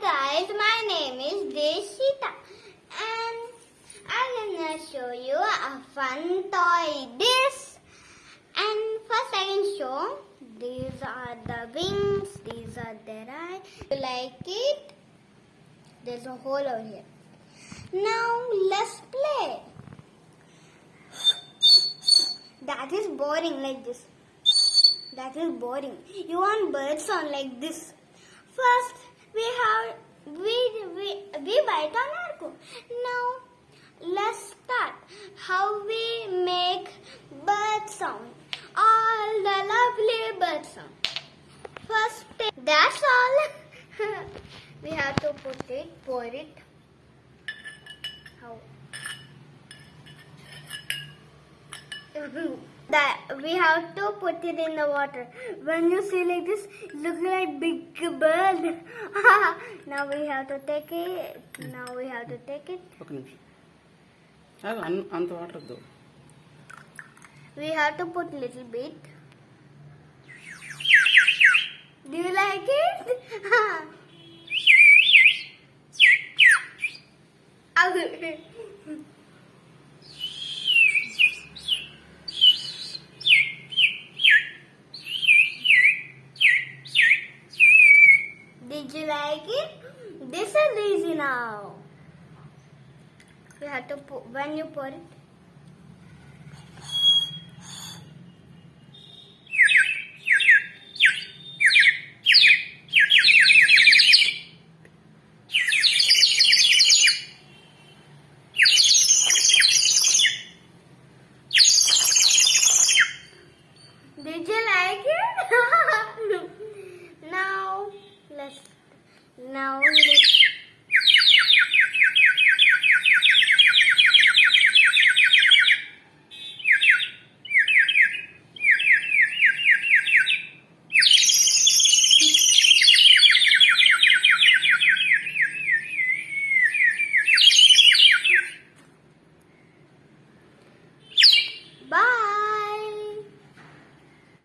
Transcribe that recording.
guys, my name is Deshita and I'm gonna show you a fun toy. This and first I can show these are the wings, these are their eyes. You like it? There's a hole over here. Now let's play. That is boring like this. That is boring. You want bird sound like this. First we bite on our cone. Now let's start how we make bird sound. All the lovely bird sound. First that's all. We have to pour it. How? That we have to put it in the water. When you see like this, look like big bird. Now we have to take it. ఒక నిమిషం అంత water వద్దు. We have to put little bit. Do you like it? Did you like it? This is easy now. You have to put, when you pour it. Did you like it? Now